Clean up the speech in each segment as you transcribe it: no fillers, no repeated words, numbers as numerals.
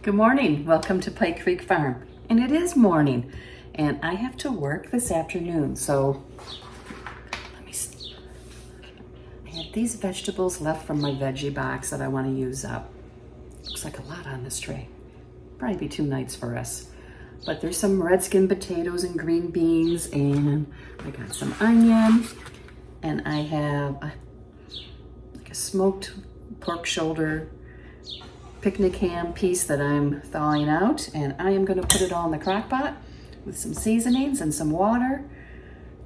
Good morning. Welcome to Pike Creek Farm. And it is morning, and I have to work this afternoon. So let me see. I have these vegetables left from my veggie box that I want to use up. Looks like a lot on this tray. Probably be 2 nights for us. But there's some red skin potatoes and green beans, and I got some onion, and I have like a smoked pork shoulder picnic ham piece that I'm thawing out, and I am going to put it all in the crock pot with some seasonings and some water.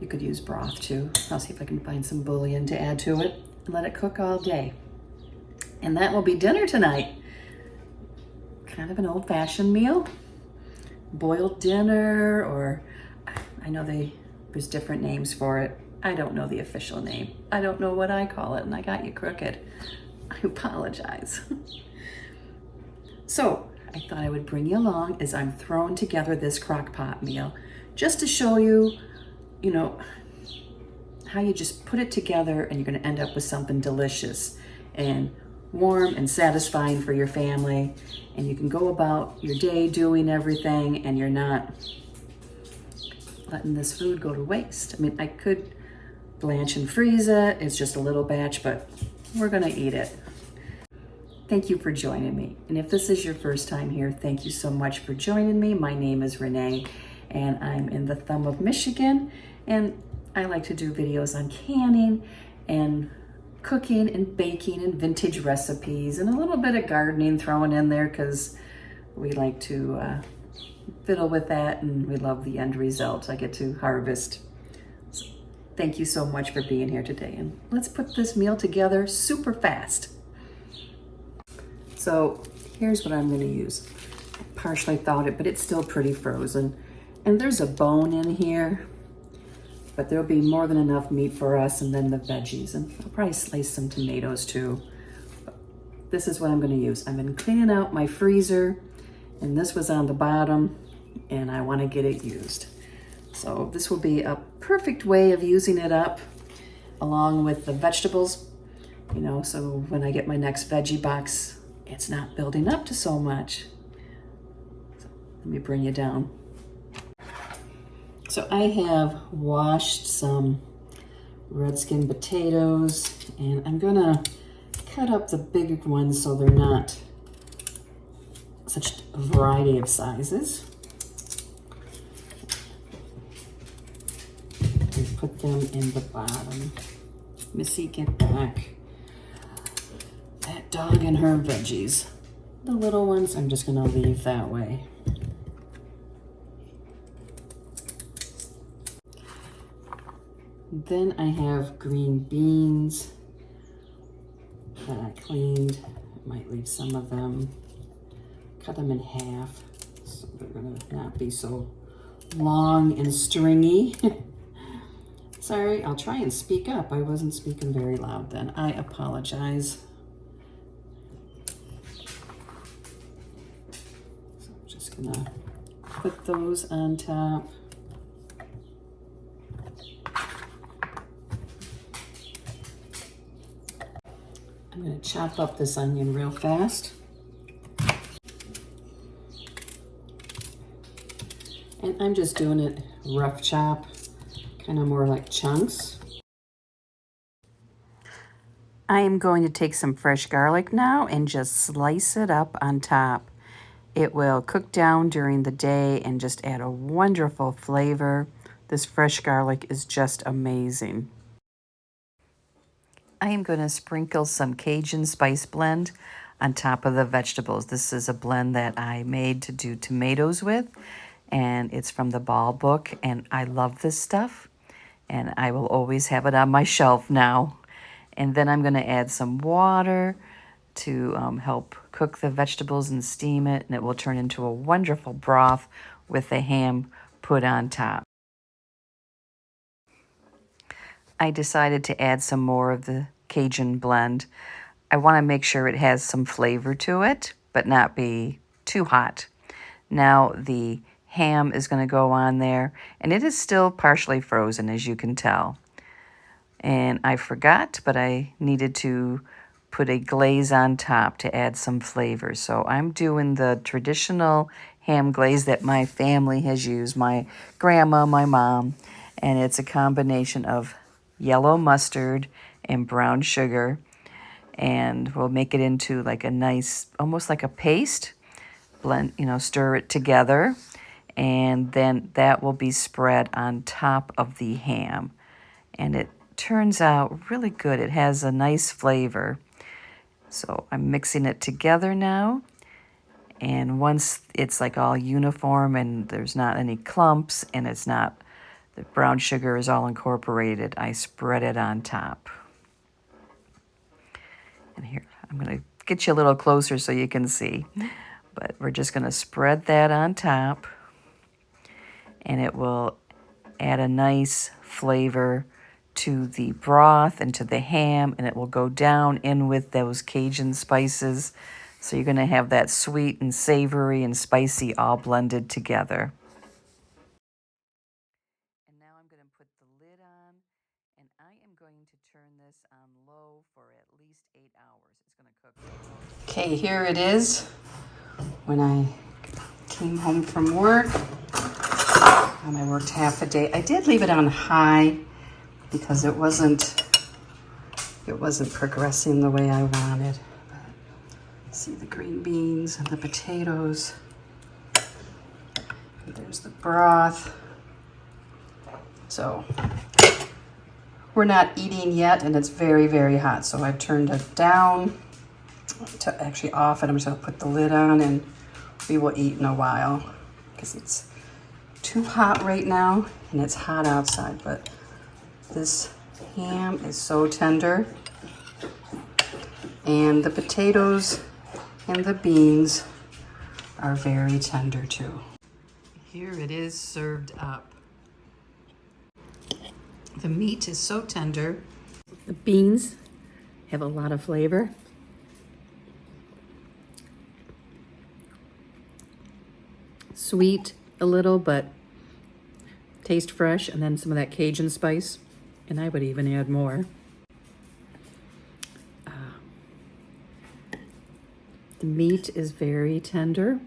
You could use broth too. I'll see if I can find some bouillon to add to it and let it cook all day. And that will be dinner tonight. Kind of an old-fashioned meal. Boiled dinner, or I know there's different names for it. I don't know the official name. I don't know what I call it, and I got you crooked. I apologize. So I thought I would bring you along as I'm throwing together this crock pot meal, just to show you, how you just put it together and you're going to end up with something delicious and warm and satisfying for your family. And you can go about your day doing everything, and you're not letting this food go to waste. I mean, I could blanch and freeze it. It's just a little batch, but we're going to eat it. Thank you for joining me. And if this is your first time here, thank you so much for joining me. My name is Renee, and I'm in the thumb of Michigan, and I like to do videos on canning and cooking and baking and vintage recipes and a little bit of gardening thrown in there because we like to fiddle with that, and we love the end result. I get to harvest. So thank you so much for being here today, and let's put this meal together super fast. So here's what I'm going to use. I partially thawed it, but it's still pretty frozen. And there's a bone in here, but there'll be more than enough meat for us, and then the veggies. And I'll probably slice some tomatoes too. But this is what I'm going to use. I've been cleaning out my freezer, and this was on the bottom, and I want to get it used. So this will be a perfect way of using it up along with the vegetables, so when I get my next veggie box, it's not building up to so much. So let me bring you down. So I have washed some red skin potatoes, and I'm gonna cut up the big ones so they're not such a variety of sizes. And put them in the bottom. Missy, get back. That dog and her veggies. The little ones, I'm just gonna leave that way. Then I have green beans that I cleaned. I might leave some of them. Cut them in half so they're gonna not be so long and stringy. Sorry, I'll try and speak up. I wasn't speaking very loud then. I apologize. Gonna put those on top. I'm gonna chop up this onion real fast. And I'm just doing it rough chop, kind of more like chunks. I am going to take some fresh garlic now and just slice it up on top. It will cook down during the day and just add a wonderful flavor. This fresh garlic is just amazing. I am going to sprinkle some Cajun spice blend on top of the vegetables. This is a blend that I made to do tomatoes with, and it's from the Ball book, and I love this stuff, and I will always have it on my shelf now. And then I'm going to add some water to help cook the vegetables and steam it, and it will turn into a wonderful broth with the ham put on top. I decided to add some more of the Cajun blend. I want to make sure it has some flavor to it, but not be too hot. Now the ham is going to go on there, and it is still partially frozen, as you can tell. And I forgot, but I needed to put a glaze on top to add some flavor. So I'm doing the traditional ham glaze that my family has used, my grandma, my mom, and it's a combination of yellow mustard and brown sugar, and we'll make it into like a nice, almost like a paste, blend, stir it together, and then that will be spread on top of the ham, and it turns out really good. It has a nice flavor. So I'm mixing it together now, and once it's like all uniform and there's not any clumps and it's not, the brown sugar is all incorporated, I spread it on top. And here, I'm going to get you a little closer so you can see. But we're just going to spread that on top, and it will add a nice flavor to the broth and to the ham, and it will go down in with those Cajun spices. So you're going to have that sweet and savory and spicy all blended together. And now I'm going to put the lid on, and I am going to turn this on low for at least 8 hours. It's going to cook. Okay, here it is. When I came home from work, I worked half a day. I did leave it on high because it wasn't progressing the way I wanted. But see the green beans and the potatoes. And there's the broth. So we're not eating yet, and it's very, very hot. So I've turned it down to actually off, and I'm just gonna put the lid on, and we will eat in a while because it's too hot right now and it's hot outside. But this ham is so tender, and the potatoes and the beans are very tender too. Here it is served up. The meat is so tender. The beans have a lot of flavor. Sweet a little, but taste fresh, and then some of that Cajun spice, and I would even add more. The meat is very tender,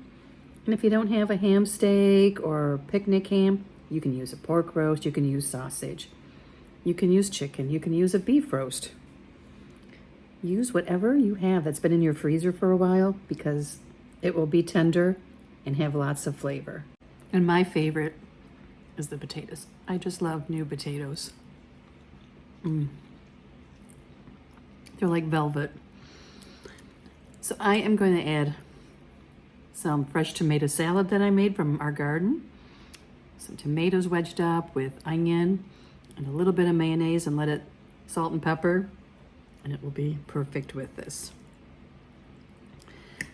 and if you don't have a ham steak or picnic ham, you can use a pork roast, you can use sausage, you can use chicken, you can use a beef roast. Use whatever you have that's been in your freezer for a while, because it will be tender and have lots of flavor. And my favorite is the potatoes. I just love new potatoes. They're like velvet. So I am going to add some fresh tomato salad that I made from our garden. Some tomatoes wedged up with onion and a little bit of mayonnaise, and let it salt and pepper, and it will be perfect with this.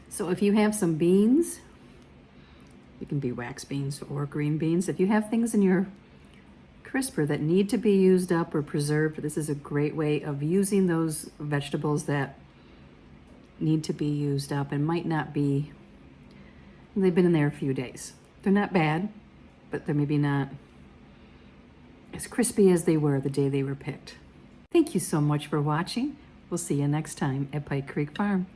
So if you have some beans, it can be wax beans or green beans. If you have things in your crisper that need to be used up or preserved, this is a great way of using those vegetables that need to be used up and might not be, they've been in there a few days. They're not bad, but they're maybe not as crispy as they were the day they were picked. Thank you so much for watching. We'll see you next time at Pike Creek Farm.